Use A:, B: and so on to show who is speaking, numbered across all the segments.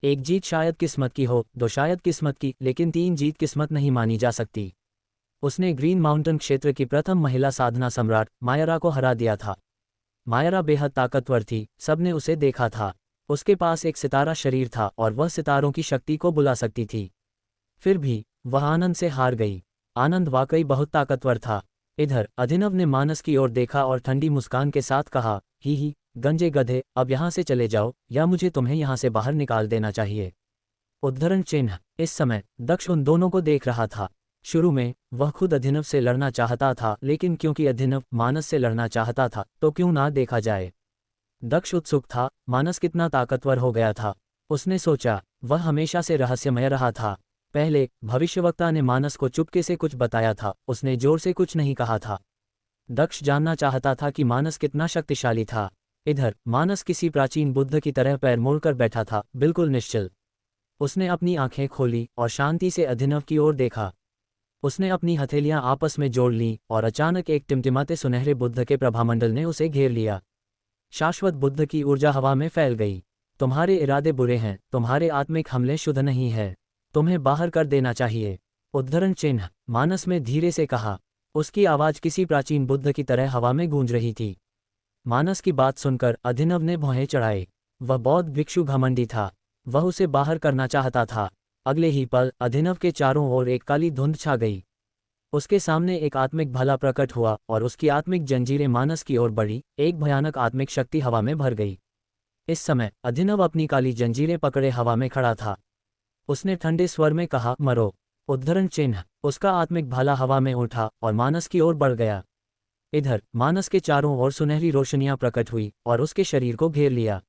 A: एक जीत शायद किस्मत की हो, दो शायद किस्मत की, लेकिन तीन जीत किस्मत नहीं मानी जा सकती। उसने ग्रीन माउंटेन क्षेत्र की प्रथम महिला साधना सम्राट मायरा को हरा दिया था। मायरा बेहद ताकतवर थी, सबने उसे देखा था। उसके पास एक सितारा शरीर था और वह सितारों की शक्ति को बुला सकती थी। फिर भी वह आनंद से हार गई। आनंद वाकई बहुत ताकतवर था। इधर अभिनव ने मानस की ओर देखा और ठंडी मुस्कान के साथ कहा, ही गंजे गधे, अब यहाँ से चले जाओ या मुझे तुम्हें यहाँ से बाहर निकाल देना चाहिए। उद्धरण चिन्ह। इस समय दक्ष उन दोनों को देख रहा था। शुरू में वह खुद अभिनव से लड़ना चाहता था, लेकिन क्योंकि अभिनव मानस से लड़ना चाहता था तो क्यों ना देखा जाए। दक्ष उत्सुक था, मानस कितना ताकतवर हो गया था। उसने सोचा, वह हमेशा से रहस्यमय रहा था। पहले भविष्यवक्ता ने मानस को चुपके से कुछ बताया था, उसने जोर से कुछ नहीं कहा था। दक्ष जानना चाहता था कि मानस कितना शक्तिशाली था। इधर मानस किसी प्राचीन बुद्ध की तरह पैर मोड़कर बैठा था, बिल्कुल निश्चल। उसने अपनी आंखें खोली और शांति से अभिनव की ओर देखा। उसने अपनी हथेलियां आपस में जोड़ लीं और अचानक एक टिमटिमाते सुनहरे बुद्ध के प्रभामंडल ने उसे घेर लिया। शाश्वत बुद्ध की ऊर्जा हवा में फैल गई। तुम्हारे इरादे बुरे हैं, तुम्हारे आत्मिक हमले शुद्ध नहीं है, तुम्हें बाहर कर देना चाहिए। उद्धरण चिन्ह। मानस में धीरे से कहा। उसकी आवाज किसी प्राचीन बुद्ध की तरह हवा में गूंज रही थी। मानस की बात सुनकर अभिनव ने भौहें चढ़ाए। वह बौद्ध भिक्षु घमंडी था। वह उसे बाहर करना चाहता था। अगले ही पल अभिनव के चारों ओर एक काली धुंध छा गई। उसके सामने एक आत्मिक भला प्रकट हुआ और उसकी आत्मिक जंजीरें मानस की ओर बढ़ी। एक भयानक आत्मिक शक्ति हवा में भर गई। इस समय अभिनव अपनी काली जंजीरें पकड़े हवा में खड़ा था। उसने ठंडे स्वर में कहा, मरो। उद्धरण चिन्ह। उसका आत्मिक भाला हवा में उठा और मानस की ओर बढ़ गया। इधर मानस के चारों ओर सुनहरी रोशनियां प्रकट हुई और उसके शरीर को घेर लिया।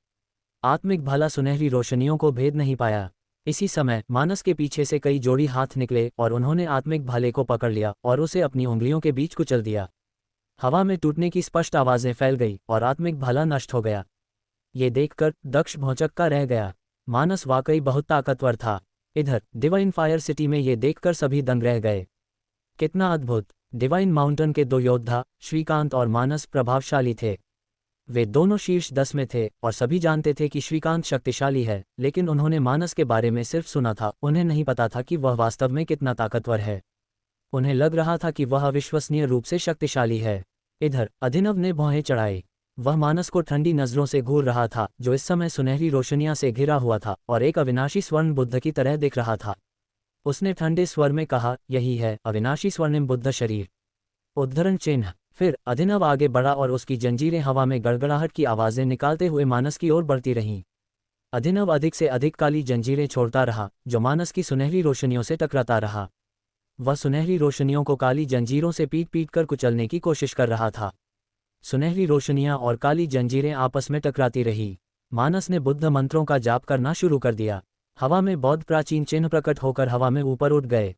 A: आत्मिक भाला सुनहरी रोशनियों को भेद नहीं पाया। इसी समय मानस के पीछे से कई जोड़ी हाथ निकले और उन्होंने आत्मिक भाले को पकड़ लिया और उसे अपनी उंगलियों के बीच कुचल दिया। हवा में टूटने की स्पष्ट आवाजें फैल गई और आत्मिक भाला नष्ट हो गया। ये देखकर दक्ष भौंचक्का रह गया। मानस वाकई बहुत ताकतवर था। इधर डिवाइन फायर सिटी में ये देखकर सभी दंग रह गए। कितना अद्भुत! डिवाइन माउंटेन के दो योद्धा श्रीकांत और मानस प्रभावशाली थे। वे दोनों शीर्ष 10 में थे और सभी जानते थे कि श्रीकांत शक्तिशाली है, लेकिन उन्होंने मानस के बारे में सिर्फ सुना था, उन्हें नहीं पता था कि वह वास्तव में कितना ताकतवर है। उन्हें लग रहा था कि वह अविश्वसनीय रूप से शक्तिशाली है। इधर अभिनव ने भौहें चढ़ाई। वह मानस को ठंडी नजरों से घूर रहा था, जो इस समय सुनहरी रोशनियां से घिरा हुआ था और एक अविनाशी स्वर्ण बुद्ध की तरह दिख रहा था। उसने ठंडे स्वर में कहा, यही है अविनाशी स्वर्णिम बुद्ध शरीर। उद्धरण चिन्ह। फिर अभिनव आगे बढ़ा और उसकी जंजीरें हवा में गड़गड़ाहट की आवाजें निकालते हुए मानस की ओर बढ़ती रहीं। अभिनव अधिक से अधिक काली जंजीरें छोड़ता रहा, जो मानस की सुनहरी रोशनियों से टकराता रहा। वह सुनहरी रोशनियों को काली जंजीरों से पीट पीट कर कुचलने की कोशिश कर रहा था। सुनहरी रोशनियां और काली जंजीरें आपस में टकराती रही। मानस ने बुद्ध मंत्रों का जाप करना शुरू कर दिया। हवा में बौद्ध प्राचीन चिन्ह प्रकट होकर हवा में ऊपर उठ गए।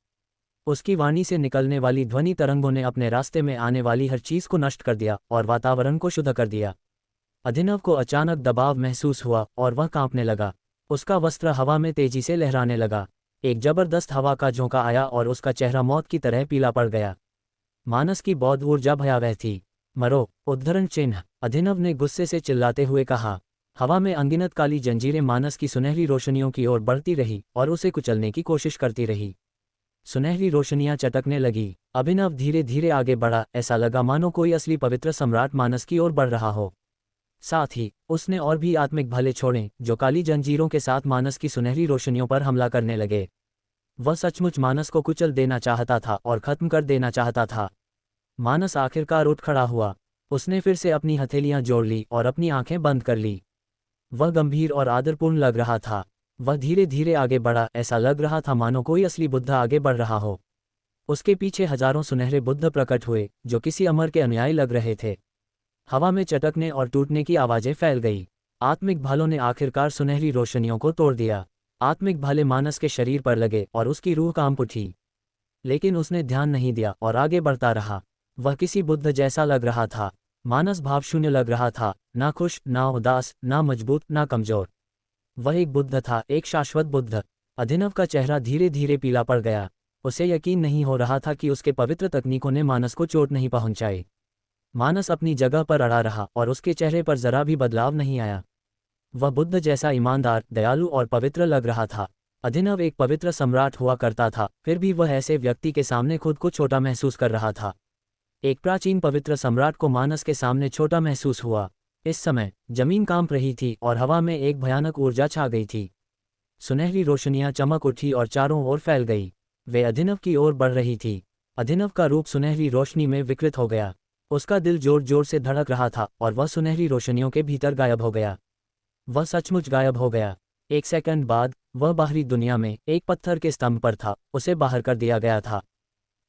A: उसकी वाणी से निकलने वाली ध्वनि तरंगों ने अपने रास्ते में आने वाली हर चीज को नष्ट कर दिया और वातावरण को शुद्ध कर दिया। अभिनव को अचानक दबाव महसूस हुआ और वह कांपने लगा। उसका वस्त्र हवा में तेजी से लहराने लगा। एक जबरदस्त हवा का झोंका आया और उसका चेहरा मौत की तरह पीला पड़ गया। मानस की बौद्ध ऊर्जा भयावह थी। मरो। उद्धरण चिन्ह। अभिनव ने गुस्से से चिल्लाते हुए कहा। हवा में अनगिनत काली जंजीरें मानस की सुनहरी रोशनियों की ओर बढ़ती रही और उसे कुचलने की कोशिश करती रही। सुनहरी रोशनियां चटकने लगी। अभिनव धीरे धीरे आगे बढ़ा, ऐसा लगा मानो कोई असली पवित्र सम्राट मानस की ओर बढ़ रहा हो। साथ ही उसने और भी आत्मिक भाले छोड़े, जो काली जंजीरों के साथ मानस की सुनहरी रोशनियों पर हमला करने लगे। वह सचमुच मानस को कुचल देना चाहता था और खत्म कर देना चाहता था। मानस आखिरकार उठ खड़ा हुआ। उसने फिर से अपनी हथेलियां जोड़ ली और अपनी आंखें बंद कर ली। वह गंभीर और आदरपूर्ण लग रहा था। वह धीरे धीरे आगे बढ़ा, ऐसा लग रहा था मानो कोई असली बुद्ध आगे बढ़ रहा हो। उसके पीछे हजारों सुनहरे बुद्ध प्रकट हुए, जो किसी अमर के अनुयायी लग रहे थे। हवा में चटकने और टूटने की आवाजें फैल गई। आत्मिक भालों ने आखिरकार सुनहरी रोशनियों को तोड़ दिया। आत्मिक भाले मानस के शरीर पर लगे और उसकी रूह कांप उठी। लेकिन उसने ध्यान नहीं दिया और आगे बढ़ता रहा। वह किसी बुद्ध जैसा लग रहा था। मानस भावशून्य लग रहा था, ना खुश, ना उदास, ना मजबूत, ना कमजोर। वह एक बुद्ध था, एक शाश्वत बुद्ध। अभिनव का चेहरा धीरे धीरे पीला पड़ गया। उसे यकीन नहीं हो रहा था कि उसके पवित्र तकनीकों ने मानस को चोट नहीं पहुंचाई। मानस अपनी जगह पर अड़ा रहा और उसके चेहरे पर जरा भी बदलाव नहीं आया। वह बुद्ध जैसा ईमानदार, दयालु और पवित्र लग रहा था। अभिनव एक पवित्र सम्राट हुआ करता था, फिर भी वह ऐसे व्यक्ति के सामने खुद को छोटा महसूस कर रहा था। एक प्राचीन पवित्र सम्राट को मानस के सामने छोटा महसूस हुआ। इस समय जमीन कांप रही थी और हवा में एक भयानक ऊर्जा छा गई थी। सुनहरी रोशनियां चमक उठी और चारों ओर फैल गई। वे अभिनव की ओर बढ़ रही थी। अभिनव का रूप सुनहरी रोशनी में विकृत हो गया। उसका दिल जोर जोर से धड़क रहा था और वह सुनहरी रोशनियों के भीतर गायब हो गया। वह सचमुच गायब हो गया। एक सेकंड बाद वह बाहरी दुनिया में एक पत्थर के स्तंभ पर था। उसे बाहर कर दिया गया था।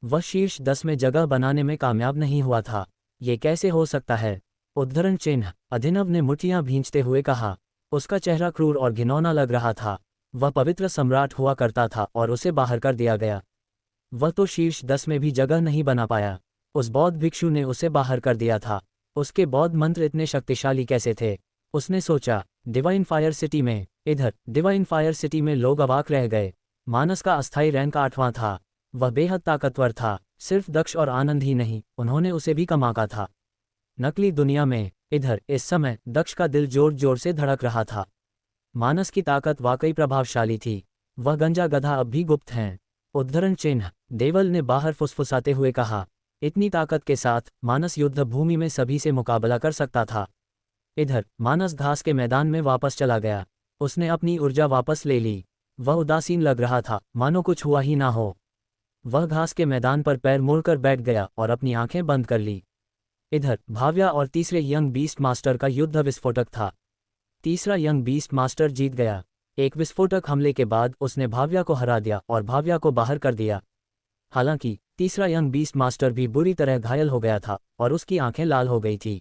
A: वह शीर्ष 10 में जगह बनाने में कामयाब नहीं हुआ था। ये कैसे हो सकता है? उद्धरण चिन्ह। अभिनव ने मुठ्ठियां भींचते हुए कहा। उसका चेहरा क्रूर और घिनौना लग रहा था। वह पवित्र सम्राट हुआ करता था और उसे बाहर कर दिया गया। वह तो शीर्ष 10 में भी जगह नहीं बना पाया। उस बौद्ध भिक्षु ने उसे बाहर कर दिया था। उसके बौद्ध मंत्र इतने शक्तिशाली कैसे थे? उसने सोचा। डिवाइन फायर सिटी में इधर डिवाइन फायर सिटी में लोग अवाक रह गए। मानस का अस्थायी रैंक 8वां था। वह बेहद ताकतवर था। सिर्फ दक्ष और आनंद ही नहीं, उन्होंने उसे भी कम आंका था। नकली दुनिया में इधर इस समय दक्ष का दिल जोर जोर से धड़क रहा था। मानस की ताकत वाकई प्रभावशाली थी। वह गंजा गधा अब भी गुप्त हैं। उद्धरण चिन्ह। देवल ने बाहर फुसफुसाते हुए कहा। इतनी ताकत के साथ मानस युद्ध भूमि में सभी से मुकाबला कर सकता था। इधर मानस घास के मैदान में वापस चला गया। उसने अपनी ऊर्जा वापस ले ली। वह उदासीन लग रहा था, मानो कुछ हुआ ही ना हो। वह घास के मैदान पर पैर मोड़कर बैठ गया और अपनी आंखें बंद कर ली। इधर भाव्या और तीसरे यंग बीस्ट मास्टर का युद्ध विस्फोटक था। तीसरा यंग बीस्ट मास्टर जीत गया। एक विस्फोटक हमले के बाद उसने भाव्या को हरा दिया और भाव्या को बाहर कर दिया। हालांकि तीसरा यंग बीस्ट मास्टर भी बुरी तरह घायल हो गया था और उसकी आंखें लाल हो गई थी।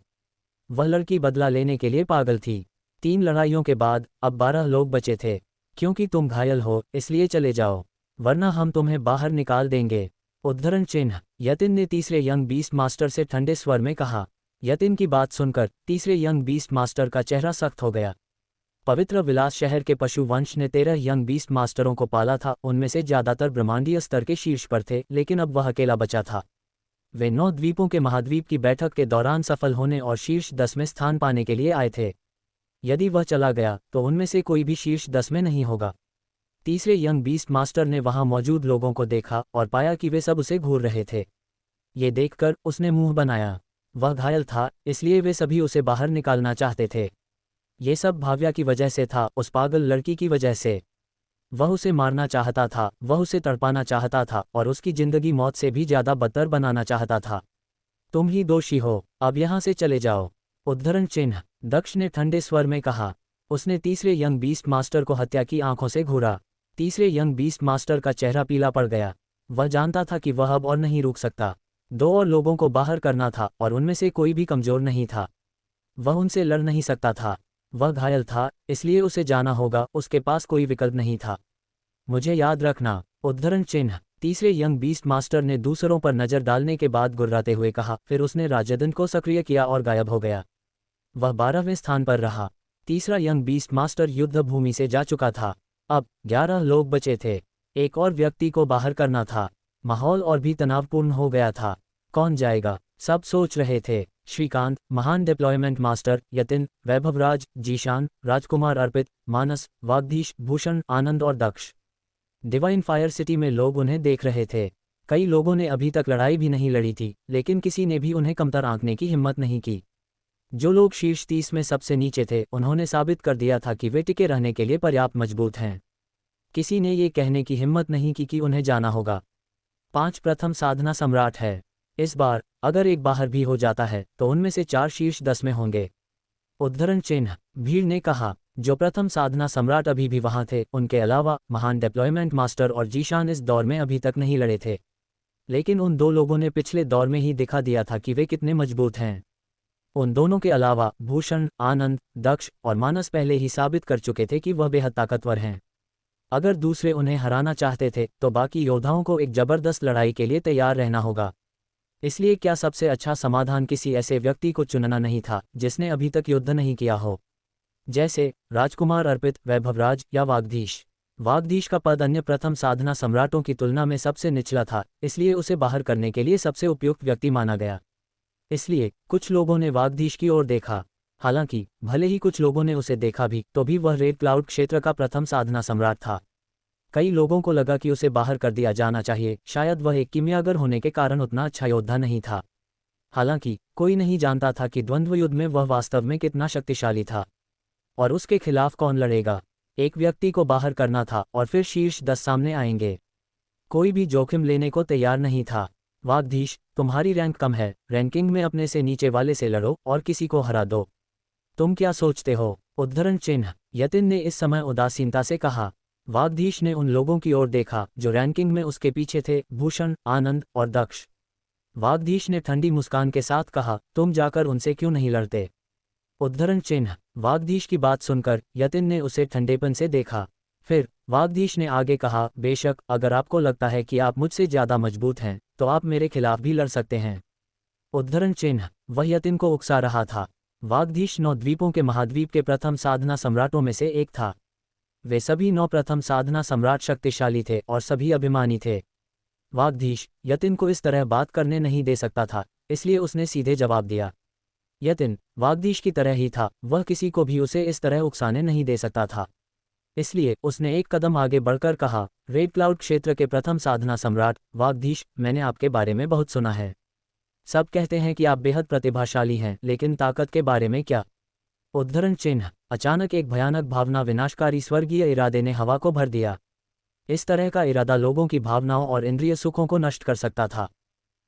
A: वह लड़की बदला लेने के लिए पागल थी। 3 लड़ाइयों के बाद अब 12 लोग बचे थे। क्योंकि तुम घायल हो इसलिए चले जाओ, वरना हम तुम्हें बाहर निकाल देंगे। उद्धरण चिन्ह। यतिन ने तीसरे यंग बीस्ट मास्टर से ठंडे स्वर में कहा। यतिन की बात सुनकर तीसरे यंग बीस्ट मास्टर का चेहरा सख्त हो गया। पवित्र विलास शहर के पशु वंश ने 13 यंग बीस्ट मास्टरों को पाला था। उनमें से ज्यादातर ब्रह्मांडीय स्तर के शीर्ष पर थे, लेकिन अब वह अकेला बचा था। वे 9 द्वीपों के महाद्वीप की बैठक के दौरान सफल होने और शीर्ष 10 में स्थान पाने के लिए आए थे। यदि वह चला गया तो उनमें से कोई भी शीर्ष 10 में नहीं होगा। तीसरे यंग बीस्ट मास्टर ने वहां मौजूद लोगों को देखा और पाया कि वे सब उसे घूर रहे थे। ये देखकर उसने मुंह बनाया। वह घायल था, इसलिए वे सभी उसे बाहर निकालना चाहते थे। ये सब भाव्या की वजह से था, उस पागल लड़की की वजह से। वह उसे मारना चाहता था, वह उसे तड़पाना चाहता था और उसकी जिंदगी मौत से भी ज्यादा बदतर बनाना चाहता था। तुम ही दोषी हो, अब यहाँ से चले जाओ। उद्धरण चिन्ह। दक्ष ने ठंडे स्वर में कहा। उसने तीसरे यंग बीस्ट मास्टर को हत्या की आंखों से घूरा। तीसरे यंग बीस्ट मास्टर का चेहरा पीला पड़ गया। वह जानता था कि वह अब और नहीं रुक सकता। 2 और लोगों को बाहर करना था और उनमें से कोई भी कमजोर नहीं था। वह उनसे लड़ नहीं सकता था। वह घायल था, इसलिए उसे जाना होगा, उसके पास कोई विकल्प नहीं था। मुझे याद रखना। उद्धरण चिन्ह। तीसरे यंग बीस्ट मास्टर ने दूसरों पर नजर डालने के बाद गुर्राते हुए कहा। फिर उसने राजदन को सक्रिय किया और गायब हो गया। वह 12वें स्थान पर रहा। तीसरा यंग बीस्ट मास्टर युद्ध भूमि से जा चुका था। अब 11 लोग बचे थे। एक और व्यक्ति को बाहर करना था। माहौल और भी तनावपूर्ण हो गया था। कौन जाएगा? सब सोच रहे थे। श्रीकांत, महान डिप्लॉयमेंट मास्टर, यतिन, वैभवराज, जीशान, राजकुमार अर्पित, मानस, वागधीश, भूषण, आनंद और दक्ष। डिवाइन फायर सिटी में लोग उन्हें देख रहे थे। कई लोगों ने अभी तक लड़ाई भी नहीं लड़ी थी, लेकिन किसी ने भी उन्हें कमतर आंकने की हिम्मत नहीं की। जो लोग शीर्ष 30 में सबसे नीचे थे, उन्होंने साबित कर दिया था कि वे टिके रहने के लिए पर्याप्त मजबूत हैं। किसी ने ये कहने की हिम्मत नहीं की कि उन्हें जाना होगा। 5 प्रथम साधना सम्राट है। इस बार अगर एक बाहर भी हो जाता है तो उनमें से 4 शीर्ष 10 में होंगे। उद्धरण चिन्ह। भीड़ ने कहा। जो प्रथम साधना सम्राट अभी भी वहां थे, उनके अलावा महान डिप्लॉयमेंट मास्टर और जीशान इस दौर में अभी तक नहीं लड़े थे। लेकिन उन 2 लोगों ने पिछले दौर में ही दिखा दिया था कि वे कितने मजबूत हैं। उन दोनों के अलावा भूषण, आनंद, दक्ष और मानस पहले ही साबित कर चुके थे कि वह बेहद ताकतवर हैं। अगर दूसरे उन्हें हराना चाहते थे तो बाकी योद्धाओं को एक जबरदस्त लड़ाई के लिए तैयार रहना होगा। इसलिए क्या सबसे अच्छा समाधान किसी ऐसे व्यक्ति को चुनना नहीं था जिसने अभी तक युद्ध नहीं किया हो, जैसे राजकुमार अर्पित, वैभवराज या वागधीश। वागधीश का पद अन्य प्रथम साधना सम्राटों की तुलना में सबसे निचला था, इसलिए उसे बाहर करने के लिए सबसे उपयुक्त व्यक्ति माना गया। इसलिए कुछ लोगों ने वागधीश की ओर देखा। हालांकि भले ही कुछ लोगों ने उसे देखा भी, तो भी वह रेड क्लाउड क्षेत्र का प्रथम साधना सम्राट था। कई लोगों को लगा कि उसे बाहर कर दिया जाना चाहिए, शायद वह एक कीमियागर होने के कारण उतना अच्छा योद्धा नहीं था। हालांकि कोई नहीं जानता था कि द्वंद्व युद्ध में वह वास्तव में कितना शक्तिशाली था और उसके खिलाफ कौन लड़ेगा। एक व्यक्ति को बाहर करना था और फिर शीर्ष 10 सामने आएंगे। कोई भी जोखिम लेने को तैयार नहीं था। वागधीश, तुम्हारी रैंक कम है, रैंकिंग में अपने से नीचे वाले से लड़ो और किसी को हरा दो। तुम क्या सोचते हो? उद्धरण चिन्ह। यतिन ने इस समय उदासीनता से कहा। वागधीश ने उन लोगों की ओर देखा जो रैंकिंग में उसके पीछे थे, भूषण, आनंद और दक्ष। वागधीश ने ठंडी मुस्कान के साथ कहा, तुम जाकर उनसे क्यों नहीं लड़ते? उद्धरण चिन्ह। वागधीश की बात सुनकर यतिन ने उसे ठंडेपन से देखा। फिर वागधीश ने आगे कहा, बेशक, अगर आपको लगता है कि आप मुझसे ज़्यादा मजबूत हैं तो आप मेरे खिलाफ भी लड़ सकते हैं। उद्धरण चिन्ह। वह यतिन को उकसा रहा था। वागधीश 9 द्वीपों के महाद्वीप के प्रथम साधना सम्राटों में से एक था। वे सभी 9 प्रथम साधना सम्राट शक्तिशाली थे और सभी अभिमानी थे। वागधीश यतिन को इस तरह बात करने नहीं दे सकता था, इसलिए उसने सीधे जवाब दिया। यतिन वागधीश की तरह ही था, वह किसी को भी उसे इस तरह उकसाने नहीं दे सकता था। इसलिए उसने एक कदम आगे बढ़कर कहा, रेड क्लाउड क्षेत्र के प्रथम साधना सम्राट वागधीश, मैंने आपके बारे में बहुत सुना है। सब कहते हैं कि आप बेहद प्रतिभाशाली हैं, लेकिन ताकत के बारे में क्या? उद्धरण चिन्ह। अचानक एक भयानक भावना विनाशकारी स्वर्गीय इरादे ने हवा को भर दिया। इस तरह का इरादा लोगों की भावनाओं और इंद्रिय सुखों को नष्ट कर सकता था।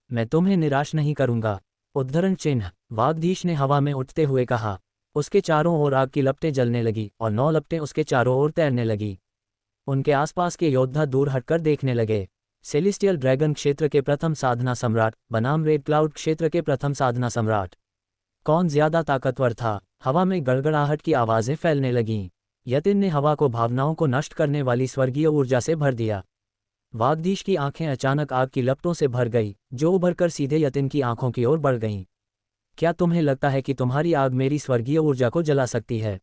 A: मैं तुम्हें निराश नहीं करूंगा। उद्धरण चिन्ह। वागधीश ने हवा में उठते हुए कहा। उसके चारों ओर आग की लपटें जलने लगी और 9 लपटें उसके चारों ओर तैरने लगी। उनके आसपास के योद्धा दूर हटकर देखने लगे। सेलेस्टियल ड्रैगन क्षेत्र के प्रथम साधना सम्राट बनाम रेड क्लाउड क्षेत्र के प्रथम साधना सम्राट, कौन ज्यादा ताकतवर था? हवा में गड़गड़ाहट की आवाजें फैलने लगीं। यतिन ने हवा को भावनाओं को नष्ट करने वाली स्वर्गीय ऊर्जा से भर दिया। वागधीश की आंखें अचानक आग की लपटों से भर गई, जो उभरकर सीधे यतिन की आंखों की ओर बढ़ गईं। क्या तुम्हें लगता है कि तुम्हारी आग मेरी स्वर्गीय ऊर्जा को जला सकती है?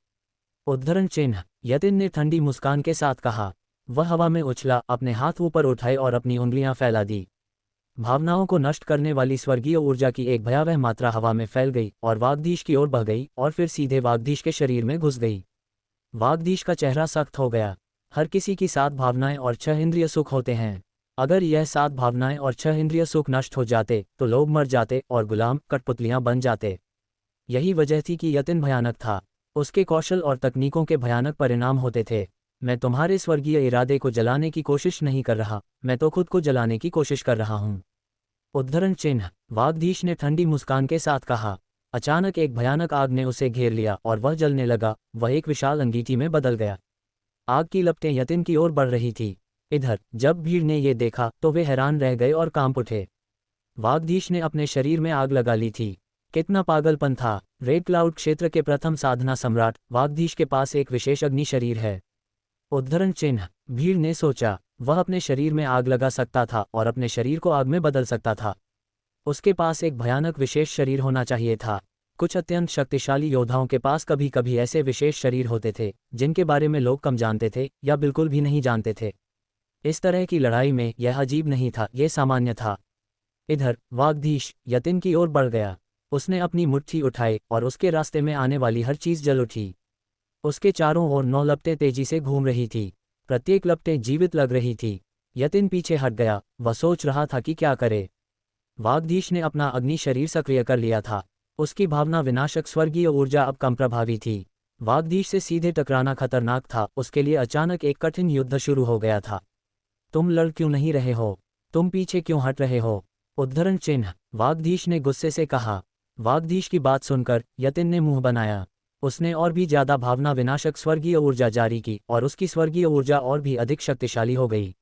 A: उद्धरण चिन्ह। यतिन ने ठंडी मुस्कान के साथ कहा। वह हवा में उछला, अपने हाथ ऊपर उठाए और अपनी उंगलियां फैला दी। भावनाओं को नष्ट करने वाली स्वर्गीय ऊर्जा की एक भयावह मात्रा हवा में फैल गई और वागधीश की ओर बह गई और फिर सीधे वागधीश के शरीर में घुस गई। वागधीश का चेहरा सख्त हो गया। हर किसी की 7 भावनाएं और 6 इंद्रिय सुख होते हैं। अगर यह 7 भावनाएं और 6 इंद्रिय सुख नष्ट हो जाते तो लोग मर जाते और गुलाम, कठपुतलियां बन जाते। यही वजह थी कि यतिन भयानक था। उसके कौशल और तकनीकों के भयानक परिणाम होते थे। मैं तुम्हारे स्वर्गीय इरादे को जलाने की कोशिश नहीं कर रहा, मैं तो खुद को जलाने की कोशिश कर रहा हूं। उद्धरण चिन्ह। वागधीश ने ठंडी मुस्कान के साथ कहा। अचानक एक भयानक आग ने उसे घेर लिया और वह जलने लगा। वह एक विशाल अंगीठी में बदल गया। आग की लपटें यतिन की ओर बढ़ रही थी। इधर जब भीड़ ने ये देखा तो वे हैरान रह गए और कांप उठे। वागधीश ने अपने शरीर में आग लगा ली थी। कितना पागलपन था! रेड क्लाउड क्षेत्र के प्रथम साधना सम्राट वागधीश के पास एक विशेष अग्नि शरीर है। उद्धरण चिन्ह। भीड़ ने सोचा, वह अपने शरीर में आग लगा सकता था और अपने शरीर को आग में बदल सकता था। उसके पास एक भयानक विशेष शरीर होना चाहिए था। कुछ अत्यंत शक्तिशाली योद्धाओं के पास कभी कभी ऐसे विशेष शरीर होते थे जिनके बारे में लोग कम जानते थे या बिल्कुल भी नहीं जानते थे। इस तरह की लड़ाई में यह अजीब नहीं था, यह सामान्य था। इधर वागधीश यतिन की ओर बढ़ गया। उसने अपनी मुट्ठी उठाई और उसके रास्ते में आने वाली हर चीज जल उठी। उसके चारों ओर 9 लपटें तेजी से घूम रही थी। प्रत्येक लपटें जीवित लग रही थी। यतिन पीछे हट गया। वह सोच रहा था कि क्या करे। वागधीश ने अपना अग्नि शरीर सक्रिय कर लिया था। उसकी भावना विनाशक स्वर्गीय ऊर्जा अब कम प्रभावी थी। वागधीश से सीधे टकराना खतरनाक था। उसके लिए अचानक एक कठिन युद्ध शुरू हो गया था। तुम लड़ क्यों नहीं रहे हो? तुम पीछे क्यों हट रहे हो? उद्धरण चिन्ह। वागधीश ने गुस्से से कहा। वागधीश की बात सुनकर यतिन ने मुंह बनाया। उसने और भी ज्यादा भावना विनाशक स्वर्गीय ऊर्जा जारी की और उसकी स्वर्गीय ऊर्जा और भी अधिक शक्तिशाली हो गई।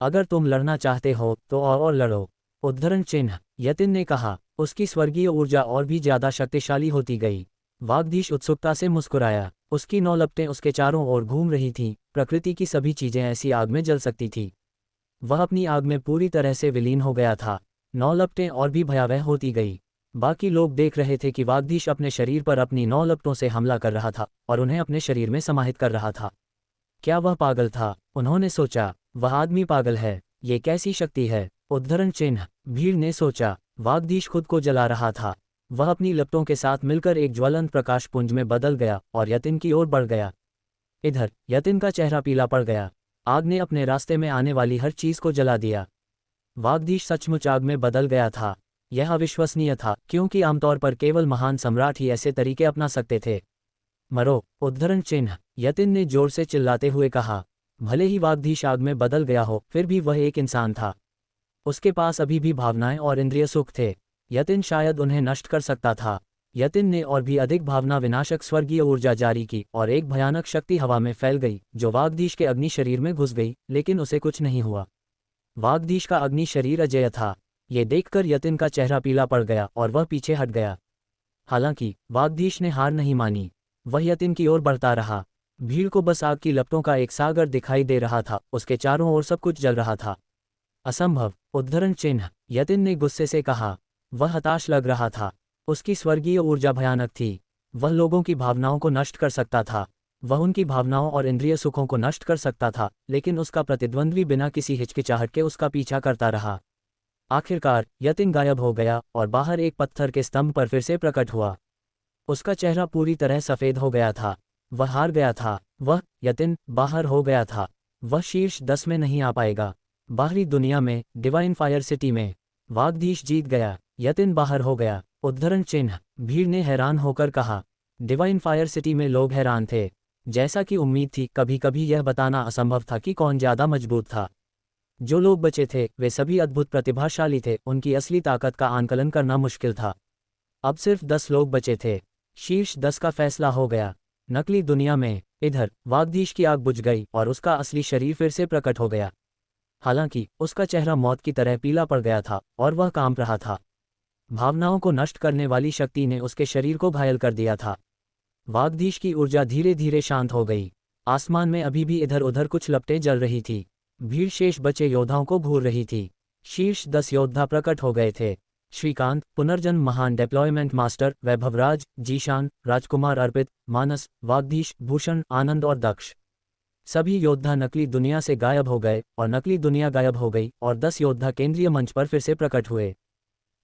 A: अगर तुम लड़ना चाहते हो तो और लड़ो। उद्धरण चिन्ह। यतिन ने कहा। उसकी स्वर्गीय ऊर्जा और भी ज्यादा शक्तिशाली होती गई। वागधीश उत्सुकता से मुस्कुराया। उसकी 9 लपटें उसके चारों ओर घूम रही थीं। प्रकृति की सभी चीजें ऐसी आग में जल सकती थी। वह अपनी आग में पूरी तरह से विलीन हो गया था। 9 लपटें और भी भयावह होती गई। बाकी लोग देख रहे थे कि वागधीश अपने शरीर पर अपनी 9 लपटों से हमला कर रहा था और उन्हें अपने शरीर में समाहित कर रहा था। क्या वह पागल था? उन्होंने सोचा। वह आदमी पागल है। ये कैसी शक्ति है? उद्धरण चिन्ह। भीड़ ने सोचा। वागधीश खुद को जला रहा था। वह अपनी लपटों के साथ मिलकर एक ज्वलंत प्रकाश पुंज में बदल गया और यतिन की ओर बढ़ गया। इधर यतिन का चेहरा पीला पड़ गया। आग ने अपने रास्ते में आने वाली हर चीज को जला दिया। वागधीश सचमुच आग में बदल गया था। यह अविश्वसनीय था, क्योंकि आमतौर पर केवल महान सम्राट ही ऐसे तरीके अपना सकते थे। मरो! उद्धरण चिन्ह। यतिन ने जोर से चिल्लाते हुए कहा। भले ही वागधीश आग में बदल गया हो, फिर भी वह एक इंसान था। उसके पास अभी भी भावनाएं और इंद्रिय सुख थे। यतिन शायद उन्हें नष्ट कर सकता था। यतिन ने और भी अधिक भावना विनाशक स्वर्गीय ऊर्जा जारी की और एक भयानक शक्ति हवा में फैल गई, जो वागधीश के अग्नि शरीर में घुस गई, लेकिन उसे कुछ नहीं हुआ। वागधीश का अग्नि शरीर अजेय था। ये देखकर यतिन का चेहरा पीला पड़ गया और वह पीछे हट गया। हालांकि वागधीश ने हार नहीं मानी। वह यतिन की ओर बढ़ता रहा। भीड़ को बस आग की लपटों का एक सागर दिखाई दे रहा था। उसके चारों ओर सब कुछ जल रहा था। असंभव! उद्धरण चिन्ह। यतिन ने गुस्से से कहा। वह हताश लग रहा था। उसकी स्वर्गीय ऊर्जा भयानक थी। वह लोगों की भावनाओं को नष्ट कर सकता था। वह उनकी भावनाओं और इंद्रिय सुखों को नष्ट कर सकता था, लेकिन उसका प्रतिद्वंद्वी बिना किसी हिचकिचाहट के उसका पीछा करता रहा। आखिरकार यतिन गायब हो गया और बाहर एक पत्थर के स्तंभ पर फिर से प्रकट हुआ। उसका चेहरा पूरी तरह सफ़ेद हो गया था। वह हार गया था। वह यतिन बाहर हो गया था। वह शीर्ष 10 में नहीं आ पाएगा। बाहरी दुनिया में, डिवाइन फायर सिटी में, वागधीश जीत गया। यतिन बाहर हो गया। उद्धरण चिन्ह। भीड़ ने हैरान होकर कहा। डिवाइन फायर सिटी में लोग हैरान थे। जैसा कि उम्मीद थी, कभी कभी यह बताना असंभव था कि कौन ज़्यादा मजबूत था। जो लोग बचे थे वे सभी अद्भुत प्रतिभाशाली थे। उनकी असली ताकत का आंकलन करना मुश्किल था। अब सिर्फ 10 लोग बचे थे। शीर्ष 10 का फैसला हो गया। नकली दुनिया में, इधर वागधीश की आग बुझ गई और उसका असली शरीर फिर से प्रकट हो गया। हालांकि उसका चेहरा मौत की तरह पीला पड़ गया था और वह कांप रहा था। भावनाओं को नष्ट करने वाली शक्ति ने उसके शरीर को घायल कर दिया था। वागधीश की ऊर्जा धीरे धीरे शांत हो गई। आसमान में अभी भी इधर उधर कुछ लपटें जल रही थी। भीड़ शेष बचे योद्धाओं को घूर रही थी। शीर्ष 10 योद्धा प्रकट हो गए थे। श्रीकांत, पुनर्जन्म महान डिप्लॉयमेंट मास्टर, वैभवराज, जीशान, राजकुमार अर्पित, मानस, वागधीश, भूषण, आनंद और दक्ष। सभी योद्धा नकली दुनिया से गायब हो गए और नकली दुनिया गायब हो गई और 10 योद्धा केंद्रीय मंच पर फिर से प्रकट हुए।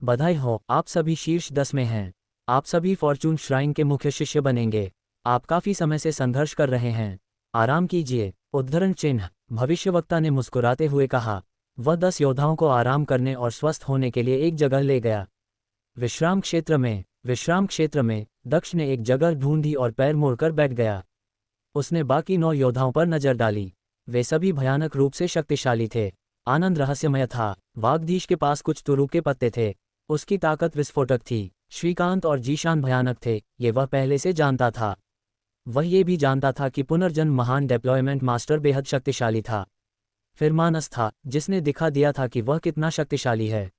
A: बधाई हो, आप सभी शीर्ष 10 में हैं। आप सभी फॉर्चून श्राइन के मुख्य शिष्य बनेंगे। आप काफी समय से संघर्ष कर रहे हैं। आराम कीजिए। उद्धरण चिन्ह। भविष्यवक्ता ने मुस्कुराते हुए कहा। वह 10 योद्धाओं को आराम करने और स्वस्थ होने के लिए एक जगह ले गया। विश्राम क्षेत्र में दक्ष ने एक जगह ढूंढी और पैर मोड़कर बैठ गया। उसने बाकी 9 योद्धाओं पर नजर डाली। वे सभी भयानक रूप से शक्तिशाली थे। आनंद रहस्यमय था। वागधीश के पास कुछ तुरु के पत्ते थे। उसकी ताकत विस्फोटक थी। श्रीकांत और जीशान भयानक थे, ये वह पहले से जानता था। वह ये भी जानता था कि पुनर्जन्म महान डिप्लॉयमेंट मास्टर बेहद शक्तिशाली था। फिर मानस था, जिसने दिखा दिया था कि वह कितना शक्तिशाली है।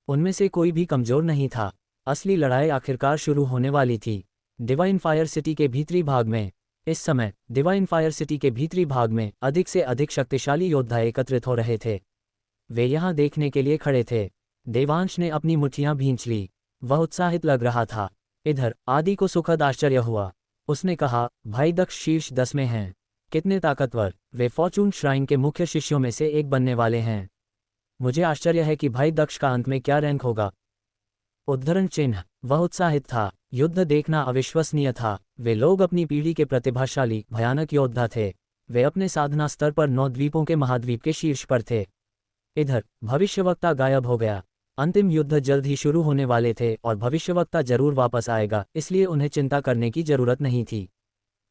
A: उनमें से कोई भी कमजोर नहीं था। असली लड़ाई आखिरकार शुरू होने वाली थी। डिवाइन फायर सिटी के भीतरी भाग में इस समय डिवाइन फायर सिटी के भीतरी भाग में अधिक से अधिक शक्तिशाली योद्धा एकत्रित हो रहे थे। वे यहाँ देखने के लिए खड़े थे। देवांश ने अपनी मुट्ठियां भींच ली। वह उत्साहित लग रहा था। इधर आदि को सुखद आश्चर्य हुआ। उसने कहा, भाई दक्ष शीर्ष 10 में हैं। कितने ताकतवर! वे फॉर्चून श्राइन के मुख्य शिष्यों में से एक बनने वाले हैं। मुझे आश्चर्य है कि भाई दक्ष का अंत में क्या रैंक होगा। उद्धरण चिन्ह। वह उत्साहित था। युद्ध देखना अविश्वसनीय था। वे लोग अपनी पीढ़ी के प्रतिभाशाली भयानक योद्धा थे। वे अपने साधना स्तर पर 9 द्वीपों के महाद्वीप के शीर्ष पर थे। इधर भविष्यवक्ता गायब हो गया। अंतिम युद्ध जल्द ही शुरू होने वाले थे और भविष्यवक्ता जरूर वापस आएगा, इसलिए उन्हें चिंता करने की जरूरत नहीं थी।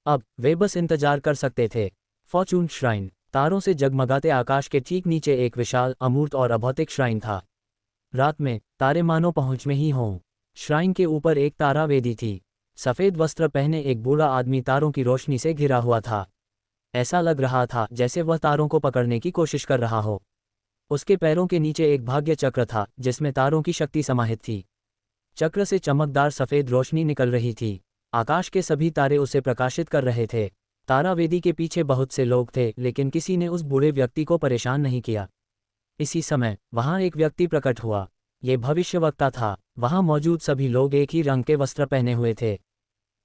A: अब वे बस इंतजार कर सकते थे। Fortune shrine. तारों से जगमगाते आकाश के ठीक नीचे एक विशाल, अमूर्त और अभौतिक श्राइन था। रात में तारे मानो पहुंच में ही हों। श्राइन के ऊपर एक तारा वेदी थी। सफ़ेद वस्त्र पहने एक बूढ़ा आदमी तारों की रोशनी से घिरा हुआ था। ऐसा लग रहा था जैसे वह तारों को पकड़ने की कोशिश कर रहा हो। उसके पैरों के नीचे एक भाग्य चक्र था, जिसमें तारों की शक्ति समाहित थी। चक्र से चमकदार सफ़ेद रोशनी निकल रही थी। आकाश के सभी तारे उसे प्रकाशित कर रहे थे। तारावेदी के पीछे बहुत से लोग थे, लेकिन किसी ने उस बूढ़े व्यक्ति को परेशान नहीं किया। इसी समय वहां एक व्यक्ति प्रकट हुआ। ये भविष्यवक्ता था। वहां मौजूद सभी लोग एक ही रंग के वस्त्र पहने हुए थे।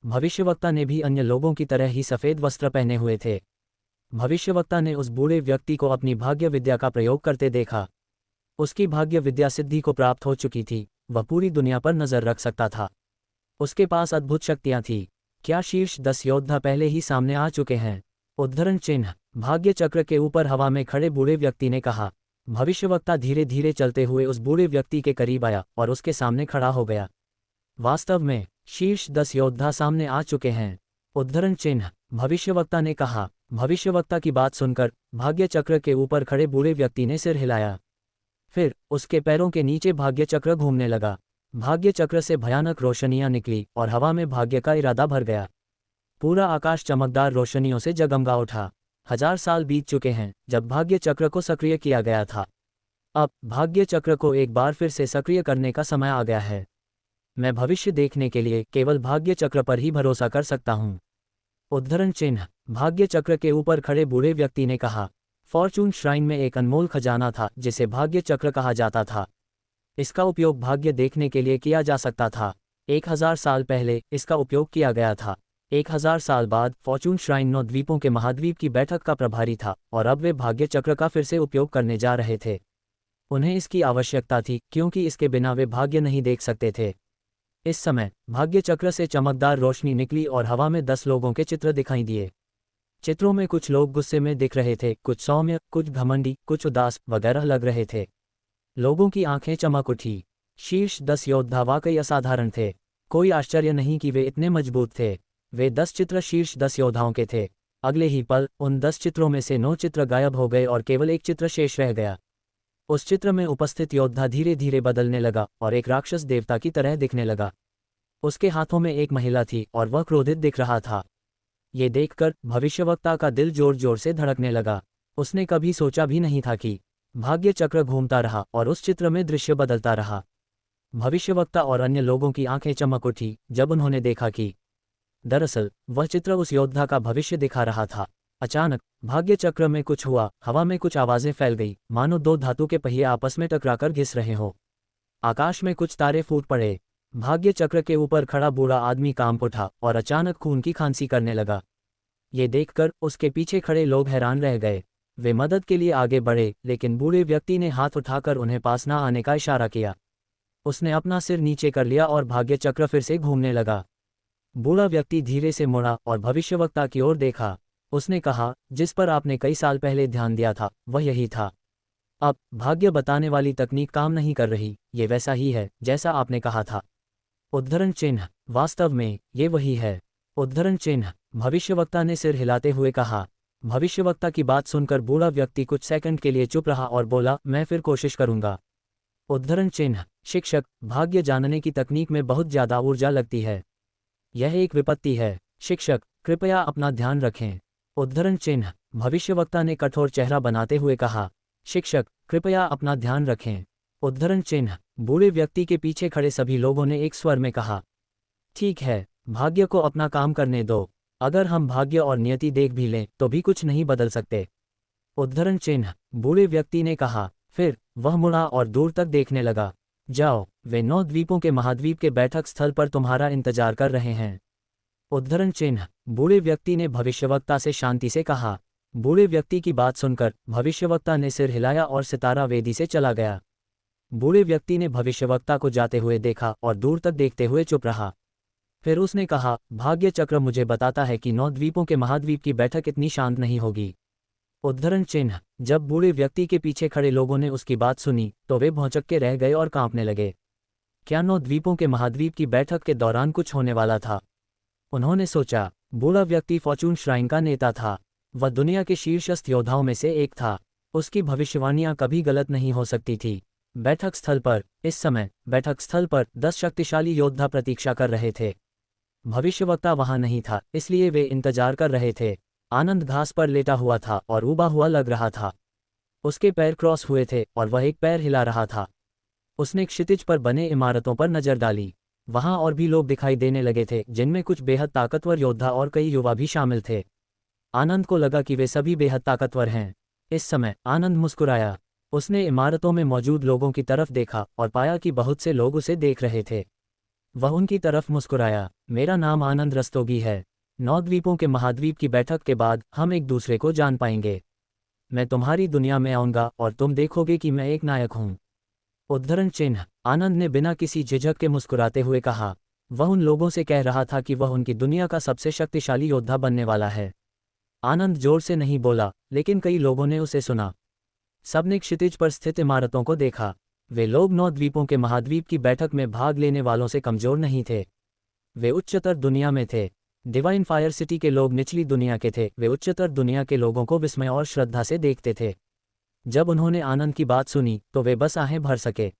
A: भविष्यवक्ता ने भी अन्य लोगों की तरह ही सफ़ेद वस्त्र पहने हुए थे। भविष्यवक्ता ने उस बूढ़े व्यक्ति को अपनी भाग्य विद्या का प्रयोग करते देखा। उसकी भाग्य विद्या सिद्धि को प्राप्त हो चुकी थी। वह पूरी दुनिया पर नजर रख सकता था। उसके पास अद्भुत शक्तियां थीं। क्या शीर्ष 10 योद्धा पहले ही सामने आ चुके हैं? उद्धरण चिन्ह। भाग्य चक्र के ऊपर हवा में खड़े बूढ़े व्यक्ति ने कहा। भविष्यवक्ता धीरे धीरे चलते हुए उस बूढ़े व्यक्ति के करीब आया और उसके सामने खड़ा हो गया। वास्तव में शीर्ष 10 योद्धा सामने आ चुके हैं। उद्धरण चिन्ह। भविष्यवक्ता ने कहा। भविष्यवक्ता की बात सुनकर भाग्य चक्र के ऊपर खड़े बूढ़े व्यक्ति ने सिर हिलाया। फिर उसके पैरों के नीचे भाग्य चक्र घूमने लगा। भाग्य चक्र से भयानक रोशनियां निकली और हवा में भाग्य का इरादा भर गया। पूरा आकाश चमकदार रोशनियों से जगमगा उठा। 1000 साल बीत चुके हैं जब भाग्य चक्र को सक्रिय किया गया था। अब भाग्य चक्र को एक बार फिर से सक्रिय करने का समय आ गया है। मैं भविष्य देखने के लिए केवल भाग्य चक्र पर ही भरोसा कर सकता हूँ। उद्धरण चिन्ह। भाग्य चक्र के ऊपर खड़े बूढ़े व्यक्ति ने कहा। फॉर्चून श्राइन में एक अनमोल खजाना था जिसे भाग्य चक्र कहा जाता था। इसका उपयोग भाग्य देखने के लिए किया जा सकता था। 1000 साल पहले इसका उपयोग किया गया था। 1000 साल बाद फॉर्चून श्राइन 9 द्वीपों के महाद्वीप की बैठक का प्रभारी था और अब वे भाग्य चक्र का फिर से उपयोग करने जा रहे थे। उन्हें इसकी आवश्यकता थी क्योंकि इसके बिना वे भाग्य नहीं देख सकते थे। इस समय भाग्य चक्र से चमकदार रोशनी निकली और हवा में 10 लोगों के चित्र दिखाई दिए। चित्रों में कुछ लोग गुस्से में दिख रहे थे, कुछ सौम्य, कुछ घमंडी, कुछ उदास वगैरह लग रहे थे। लोगों की आंखें चमक उठी। शीर्ष 10 योद्धा वाकई असाधारण थे। कोई आश्चर्य नहीं कि वे इतने मजबूत थे। वे 10 चित्र शीर्ष 10 योद्धाओं के थे। अगले ही पल उन 10 चित्रों में से 9 चित्र गायब हो गए और केवल एक चित्र शेष रह गया। उस चित्र में उपस्थित योद्धा धीरे धीरे बदलने लगा और एक राक्षस देवता की तरह दिखने लगा। उसके हाथों में एक महिला थी और वह क्रोधित दिख रहा था। ये देखकर भविष्यवक्ता का दिल जोर जोर से धड़कने लगा। उसने कभी सोचा भी नहीं था कि भाग्य चक्र घूमता रहा और उस चित्र में दृश्य बदलता रहा। भविष्यवक्ता और अन्य लोगों की आंखें चमक उठी जब उन्होंने देखा कि दरअसल वह चित्र उस योद्धा का भविष्य दिखा रहा था। अचानक भाग्य चक्र में कुछ हुआ। हवा में कुछ आवाजें फैल गई, मानो 2 धातु के पहिए आपस में टकराकर घिस रहे हो। आकाश में कुछ तारे फूट पड़े। भाग्य चक्र के ऊपर खड़ा बूढ़ा आदमी कांप उठा और अचानक खून की खांसी करने लगा। ये देखकर उसके पीछे खड़े लोग हैरान रह गए। वे मदद के लिए आगे बढ़े, लेकिन बूढ़े व्यक्ति ने हाथ उठाकर उन्हें पास न आने का इशारा किया। उसने अपना सिर नीचे कर लिया और भाग्य चक्र फिर से घूमने लगा। बूढ़ा व्यक्ति धीरे से मुड़ा और भविष्यवक्ता की ओर देखा। उसने कहा, जिस पर आपने कई साल पहले ध्यान दिया था वह यही था। अब भाग्य बताने वाली तकनीक काम नहीं कर रही। ये वैसा ही है जैसा आपने कहा था। उद्धरण चिन्ह। वास्तव में ये वही है। उद्धरण चिन्ह। भविष्यवक्ता ने सिर हिलाते हुए कहा। भविष्यवक्ता की बात सुनकर बूढ़ा व्यक्ति कुछ सेकंड के लिए चुप रहा और बोला, मैं फिर कोशिश करूंगा। उद्धरण चिन्ह। शिक्षक, भाग्य जानने की तकनीक में बहुत ज्यादा ऊर्जा लगती है। यह एक विपत्ति है। शिक्षक, कृपया अपना ध्यान रखें। उद्धरण चिन्ह। भविष्यवक्ता ने कठोर चेहरा बनाते हुए कहा। शिक्षक, कृपया अपना ध्यान रखें। उद्धरण चिन्ह। बूढ़े व्यक्ति के पीछे खड़े सभी लोगों ने एक स्वर में कहा। ठीक है, भाग्य को अपना काम करने दो। अगर हम भाग्य और नियति देख भी लें तो भी कुछ नहीं बदल सकते। उद्धरण चिन्ह। बूढ़े व्यक्ति ने कहा। फिर वह मुड़ा और दूर तक देखने लगा। जाओ, वे 9 द्वीपों के महाद्वीप के बैठक स्थल पर तुम्हारा इंतजार कर रहे हैं। उद्धरण चिन्ह। बूढ़े व्यक्ति ने भविष्यवक्ता से शांति से कहा। बूढ़े व्यक्ति की बात सुनकर भविष्यवक्ता ने सिर हिलाया और सितारा वेदी से चला गया। बूढ़े व्यक्ति ने भविष्यवक्ता को जाते हुए देखा और दूर तक देखते हुए चुप रहा। फिर उसने कहा, भाग्य चक्र मुझे बताता है कि 9 द्वीपों के महाद्वीप की बैठक इतनी शांत नहीं होगी। उद्धरण चिन्ह। जब बूढ़े व्यक्ति के पीछे खड़े लोगों ने उसकी बात सुनी तो वे भौंचक के रह गए और कांपने लगे। क्या 9 द्वीपों के महाद्वीप की बैठक के दौरान कुछ होने वाला था? उन्होंने सोचा। बूढ़ा व्यक्ति फॉर्चून श्राइन का नेता था। वह दुनिया के शीर्षस्थ योद्धाओं में से एक था। उसकी भविष्यवाणियां कभी गलत नहीं हो सकती थी। बैठक स्थल पर इस समय बैठक स्थल पर 10 शक्तिशाली योद्धा प्रतीक्षा कर रहे थे। भविष्यवक्ता वहां नहीं था, इसलिए वे इंतजार कर रहे थे। आनंद घास पर लेटा हुआ था और उबा हुआ लग रहा था। उसके पैर क्रॉस हुए थे और वह एक पैर हिला रहा था। उसने क्षितिज पर बने इमारतों पर नजर डाली। वहां और भी लोग दिखाई देने लगे थे, जिनमें कुछ बेहद ताकतवर योद्धा और कई युवा भी शामिल थे। आनंद को लगा कि वे सभी बेहद ताकतवर हैं। इस समय आनंद मुस्कुराया। उसने इमारतों में मौजूद लोगों की तरफ देखा और पाया कि बहुत से लोग उसे देख रहे थे। वह उनकी तरफ मुस्कुराया। मेरा नाम आनंद रस्तोगी है। 9 द्वीपों के महाद्वीप की बैठक के बाद हम एक दूसरे को जान पाएंगे। मैं तुम्हारी दुनिया में आऊंगा और तुम देखोगे कि मैं एक नायक हूं। उद्धरण चिन्ह। आनंद ने बिना किसी झिझक के मुस्कुराते हुए कहा। वह उन लोगों से कह रहा था कि वह उनकी दुनिया का सबसे शक्तिशाली योद्धा बनने वाला है। आनंद जोर से नहीं बोला, लेकिन कई लोगों ने उसे सुना। सबने क्षितिज पर स्थित इमारतों को देखा। वे लोग 9 द्वीपों के महाद्वीप की बैठक में भाग लेने वालों से कमजोर नहीं थे। वे उच्चतर दुनिया में थे। डिवाइन फायर सिटी के लोग निचली दुनिया के थे। वे उच्चतर दुनिया के लोगों को विस्मय और श्रद्धा से देखते थे। जब उन्होंने आनंद की बात सुनी तो वे बस आहें भर सके।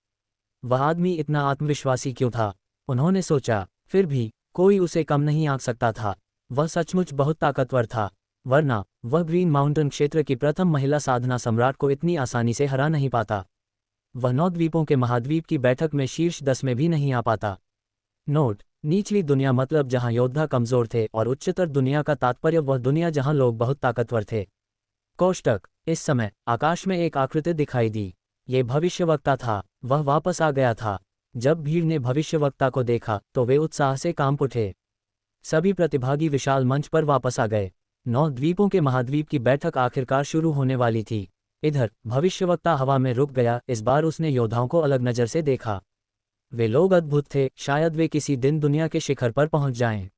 A: वह आदमी इतना आत्मविश्वासी क्यों था? उन्होंने सोचा। फिर भी कोई उसे कम नहीं आंक सकता था। वह सचमुच बहुत ताकतवर था, वरना वह ग्रीन माउंटेन क्षेत्र की प्रथम महिला साधना सम्राट को इतनी आसानी से हरा नहीं पाता। वह 9 द्वीपों के महाद्वीप की बैठक में शीर्ष 10 में भी नहीं आ पाता। नोट: निचली दुनिया मतलब जहां योद्धा कमजोर थे, और उच्चतर दुनिया का तात्पर्य वह दुनिया जहां लोग बहुत ताकतवर थे। कोष्टक: इस समय आकाश में एक आकृति दिखाई दी। ये भविष्यवक्ता था। वह वापस आ गया था। जब भीड़ ने भविष्यवक्ता को देखा तो वे उत्साह से कांप उठे। सभी प्रतिभागी विशाल मंच पर वापस आ गए। 9 द्वीपों के महाद्वीप की बैठक आखिरकार शुरू होने वाली थी। इधर भविष्यवक्ता हवा में रुक गया। इस बार उसने योद्धाओं को अलग नज़र से देखा। वे लोग अद्भुत थे। शायद वे किसी दिन दुनिया के शिखर पर पहुंच जाएं।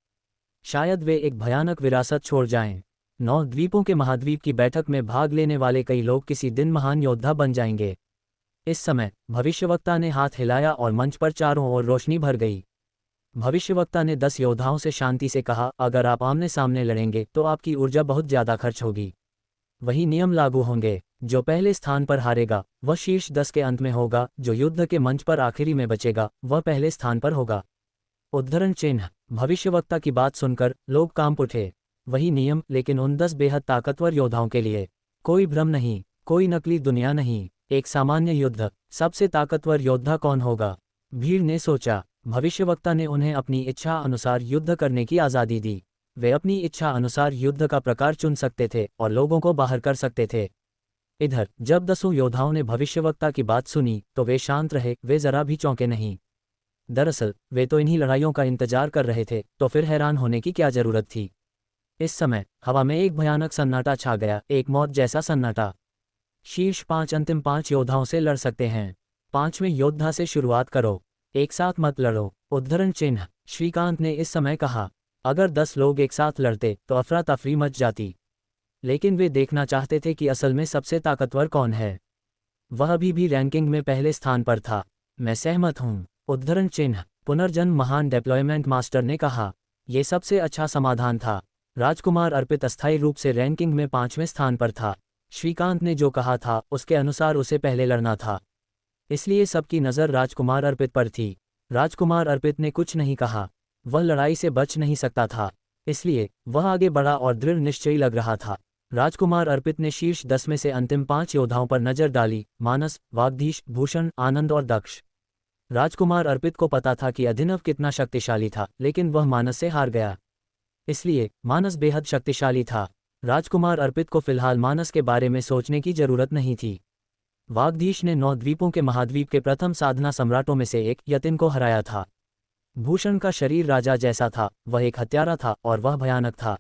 A: शायद वे एक भयानक विरासत छोड़ जाएं। 9 द्वीपों के महाद्वीप की बैठक में भाग लेने वाले कई लोग किसी दिन महान योद्धा बन जाएंगे। इस समय भविष्यवक्ता ने हाथ हिलाया और मंच पर चारों ओर रोशनी भर गई। भविष्यवक्ता ने 10 योद्धाओं से शांति से कहा, अगर आप आमने सामने लड़ेंगे तो आपकी ऊर्जा बहुत ज़्यादा खर्च होगी। वही नियम लागू होंगे। जो पहले स्थान पर हारेगा वह शीर्ष 10 के अंत में होगा। जो युद्ध के मंच पर आखिरी में बचेगा वह पहले स्थान पर होगा। उद्धरण चिन्ह: भविष्यवक्ता की बात सुनकर लोग कांप उठे। वही नियम, लेकिन उन 10 बेहद ताकतवर योद्धाओं के लिए। कोई भ्रम नहीं, कोई नकली दुनिया नहीं, एक सामान्य युद्ध। सबसे ताकतवर योद्धा कौन होगा? भीड़ ने सोचा। भविष्यवक्ता ने उन्हें अपनी इच्छा अनुसार युद्ध करने की आज़ादी दी। वे अपनी इच्छा अनुसार युद्ध का प्रकार चुन सकते थे और लोगों को बाहर कर सकते थे। इधर जब 10 योद्धाओं ने भविष्यवक्ता की बात सुनी तो वे शांत रहे। वे जरा भी चौंके नहीं। दरअसल वे तो इन्हीं लड़ाइयों का इंतजार कर रहे थे, तो फिर हैरान होने की क्या जरूरत थी? इस समय हवा में एक भयानक सन्नाटा छा गया, एक मौत जैसा सन्नाटा। शीर्ष 5 अंतिम 5 योद्धाओं से लड़ सकते हैं। 5वें योद्धा से शुरुआत करो, एक साथ मत लड़ो। उद्धरण चिन्ह: श्रीकांत ने इस समय कहा। अगर 10 लोग एक साथ लड़ते तो अफरा तफरी मच जाती। लेकिन वे देखना चाहते थे कि असल में सबसे ताकतवर कौन है। वह अभी भी रैंकिंग में पहले स्थान पर था। मैं सहमत हूँ। उद्धरण चिन्ह: पुनर्जन्म महान डिप्लॉयमेंट मास्टर ने कहा। यह सबसे अच्छा समाधान था। राजकुमार अर्पित अस्थायी रूप से रैंकिंग में 5वें स्थान पर था। श्रीकांत ने जो कहा था उसके अनुसार उसे पहले लड़ना था, इसलिए सबकी नज़र राजकुमार अर्पित पर थी। राजकुमार अर्पित ने कुछ नहीं कहा। वह लड़ाई से बच नहीं सकता था, इसलिए वह आगे बढ़ा और दृढ़ निश्चयी लग रहा था। राजकुमार अर्पित ने शीर्ष 10 में से अंतिम 5 योद्धाओं पर नजर डाली: मानस, वागधीश, भूषण, आनंद और दक्ष। राजकुमार अर्पित को पता था कि अभिनव कितना शक्तिशाली था, लेकिन वह मानस से हार गया। इसलिए मानस बेहद शक्तिशाली था। राजकुमार अर्पित को फिलहाल मानस के बारे में सोचने की जरूरत नहीं थी। वागधीश ने 9 द्वीपों के महाद्वीप के प्रथम साधना सम्राटों में से एक यतिन को हराया था। भूषण का शरीर राजा जैसा था। वह एक हत्यारा था और वह भयानक था,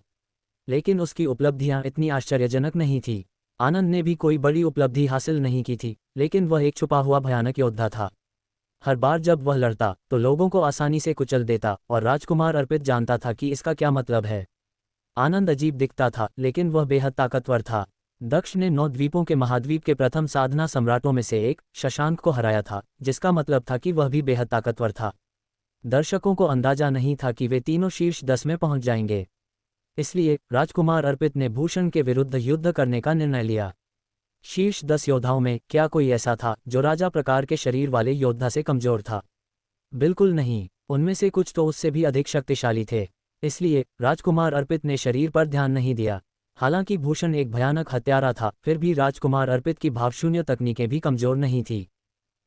A: लेकिन उसकी उपलब्धियां इतनी आश्चर्यजनक नहीं थी। आनंद ने भी कोई बड़ी उपलब्धि हासिल नहीं की थी, लेकिन वह एक छुपा हुआ भयानक योद्धा था। हर बार जब वह लड़ता तो लोगों को आसानी से कुचल देता, और राजकुमार अर्पित जानता था कि इसका क्या मतलब है। आनंद अजीब दिखता था, लेकिन वह बेहद ताकतवर था। दक्ष ने 9 द्वीपों के महाद्वीप के प्रथम साधना सम्राटों में से एक शशांक को हराया था, जिसका मतलब था कि वह भी बेहद ताकतवर था। दर्शकों को अंदाजा नहीं था कि वे तीनों शीर्ष 10 में पहुंच जाएंगे। इसलिए राजकुमार अर्पित ने भूषण के विरुद्ध युद्ध करने का निर्णय लिया। शीर्ष 10 योद्धाओं में क्या कोई ऐसा था जो राजा प्रकार के शरीर वाले योद्धा से कमजोर था? बिल्कुल नहीं। उनमें से कुछ तो उससे भी अधिक शक्तिशाली थे। इसलिए राजकुमार अर्पित ने शरीर पर ध्यान नहीं दिया। हालांकि भूषण एक भयानक हत्यारा था, फिर भी राजकुमार अर्पित की भावशून्य तकनीकें भी कमजोर नहीं थी।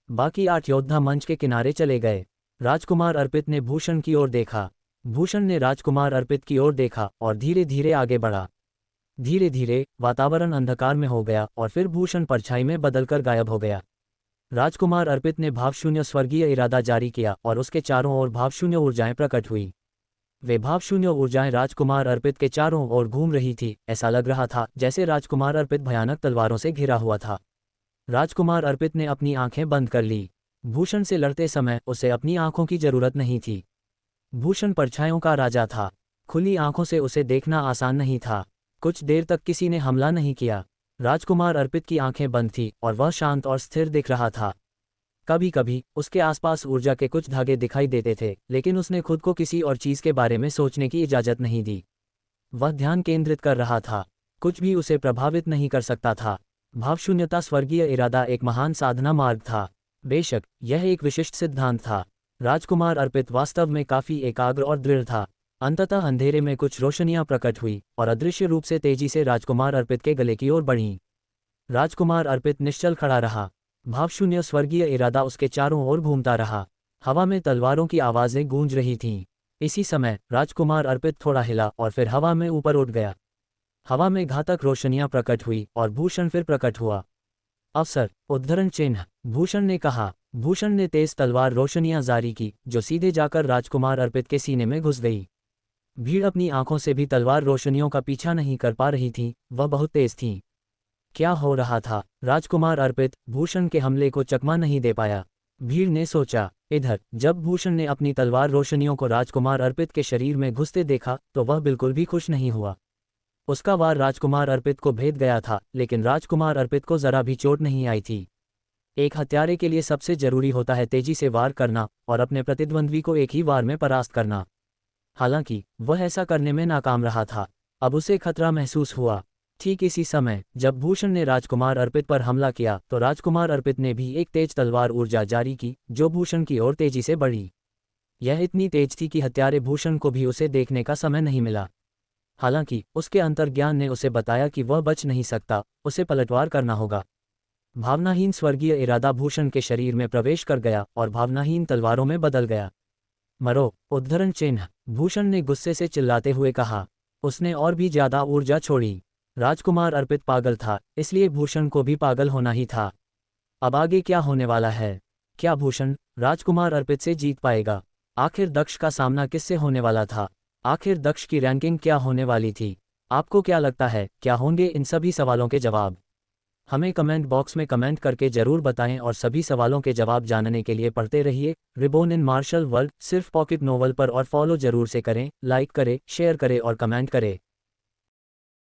A: बाकी 8 योद्धा मंच के किनारे चले गए। राजकुमार अर्पित ने भूषण की ओर देखा। भूषण ने राजकुमार अर्पित की ओर देखा और धीरे धीरे आगे बढ़ा। धीरे धीरे वातावरण अंधकार में हो गया और फिर भूषण परछाई में बदलकर गायब हो गया। राजकुमार अर्पित ने भावशून्य स्वर्गीय इरादा जारी किया और उसके चारों ओर भावशून्य ऊर्जाएं प्रकट हुई। वे भावशून्य ऊर्जाएं राजकुमार अर्पित के चारों ओर घूम रही थी। ऐसा लग रहा था जैसे राजकुमार अर्पित भयानक तलवारों से घिरा हुआ था। राजकुमार अर्पित ने अपनी आंखें बंद कर ली। भूषण से लड़ते समय उसे अपनी आंखों की जरूरत नहीं थी। भूषण परछाइयों का राजा था। खुली आंखों से उसे देखना आसान नहीं था। कुछ देर तक किसी ने हमला नहीं किया। राजकुमार अर्पित की आंखें बंद थीं और वह शांत और स्थिर दिख रहा था। कभी कभी उसके आसपास ऊर्जा के कुछ धागे दिखाई देते थे, लेकिन उसने खुद को किसी और चीज के बारे में सोचने की इजाजत नहीं दी। वह ध्यान केंद्रित कर रहा था। कुछ भी उसे प्रभावित नहीं कर सकता था। भावशून्यता स्वर्गीय इरादा एक महान साधना मार्ग था। बेशक यह एक विशिष्ट सिद्धांत था। राजकुमार अर्पित वास्तव में काफी एकाग्र और दृढ़ था। अंततः अंधेरे में कुछ रोशनियां प्रकट हुई और अदृश्य रूप से तेजी से राजकुमार अर्पित के गले की ओर बढ़ीं। राजकुमार अर्पित निश्चल खड़ा रहा। भावशून्य स्वर्गीय इरादा उसके चारों ओर घूमता रहा। हवा में तलवारों की आवाजें गूंज रही थीं। इसी समय राजकुमार अर्पित थोड़ा हिला और फिर हवा में ऊपर उठ गया। हवा में घातक रोशनियां प्रकट हुई और भूषण फिर प्रकट हुआ। अवसर, उद्धरण चिन्ह। भूषण ने कहा। भूषण ने तेज तलवार रोशनियां जारी की जो सीधे जाकर राजकुमार अर्पित के सीने में घुस गई। भीड़ अपनी आंखों से भी तलवार रोशनियों का पीछा नहीं कर पा रही थी, वह बहुत तेज थीं। क्या हो रहा था? राजकुमार अर्पित भूषण के हमले को चकमा नहीं दे पाया। भीड़ ने सोचा। इधर जब भूषण ने अपनी तलवार रोशनियों को राजकुमार अर्पित के शरीर में घुसते देखा तो वह बिल्कुल भी खुश नहीं हुआ। उसका वार राजकुमार अर्पित को भेद गया था, लेकिन राजकुमार अर्पित को जरा भी चोट नहीं आई थी। एक हत्यारे के लिए सबसे जरूरी होता है तेजी से वार करना और अपने प्रतिद्वंद्वी को एक ही वार में परास्त करना। हालांकि वह ऐसा करने में नाकाम रहा था। अब उसे खतरा महसूस हुआ। ठीक इसी समय जब भूषण ने राजकुमार अर्पित पर हमला किया तो राजकुमार अर्पित ने भी एक तेज तलवार ऊर्जा जारी की जो भूषण की ओर तेजी से बढ़ी। यह इतनी तेज थी कि हत्यारे भूषण को भी उसे देखने का समय नहीं मिला। हालांकि उसके अंतर्ज्ञान ने उसे बताया कि वह बच नहीं सकता, उसे पलटवार करना होगा। भावनाहीन स्वर्गीय इरादा भूषण के शरीर में प्रवेश कर गया और भावनाहीन तलवारों में बदल गया। मरो, उद्धरण चिन्ह। भूषण ने गुस्से से चिल्लाते हुए कहा। उसने और भी ज्यादा ऊर्जा छोड़ी। राजकुमार अर्पित पागल था, इसलिए भूषण को भी पागल होना ही था। अब आगे क्या होने वाला है? क्या भूषण राजकुमार अर्पित से जीत पाएगा? आखिर दक्ष का सामना किससे होने वाला था? आखिर दक्ष की रैंकिंग क्या होने वाली थी? आपको क्या लगता है, क्या होंगे इन सभी सवालों के जवाब? हमें कमेंट बॉक्स में कमेंट करके जरूर बताएं और सभी सवालों के जवाब जानने के लिए पढ़ते रहिए रिबोर्न इन मार्शल वर्ल्ड सिर्फ पॉकेट नोवेल पर और फॉलो जरूर से करें, लाइक करें, शेयर करें और कमेंट करें।